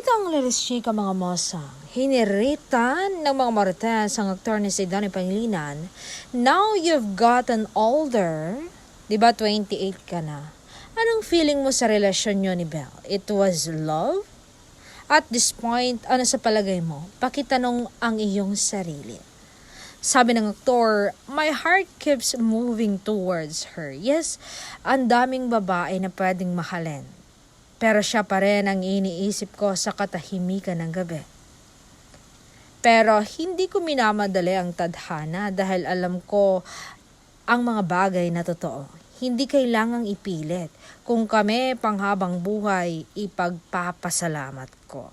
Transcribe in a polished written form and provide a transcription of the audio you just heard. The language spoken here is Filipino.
Ito ang liris chika mga mosang. Hiniritan ng mga marites ang aktor ni si Danny Pangilinan. Now you've gotten older. Diba 28 ka na? Anong feeling mo sa relasyon nyo ni Belle? It was love? At this point, ano sa palagay mo? Pakitanong ang iyong sarili. Sabi ng aktor, my heart keeps moving towards her. Yes, ang daming babae na pwedeng mahalin. Pero siya pa rin ang iniisip ko sa katahimikan ng gabi. Pero hindi ko minamadali ang tadhana dahil alam ko ang mga bagay na totoo. Hindi kailangang ipilit. Kung kami panghabang buhay, ipagpapasalamat ko.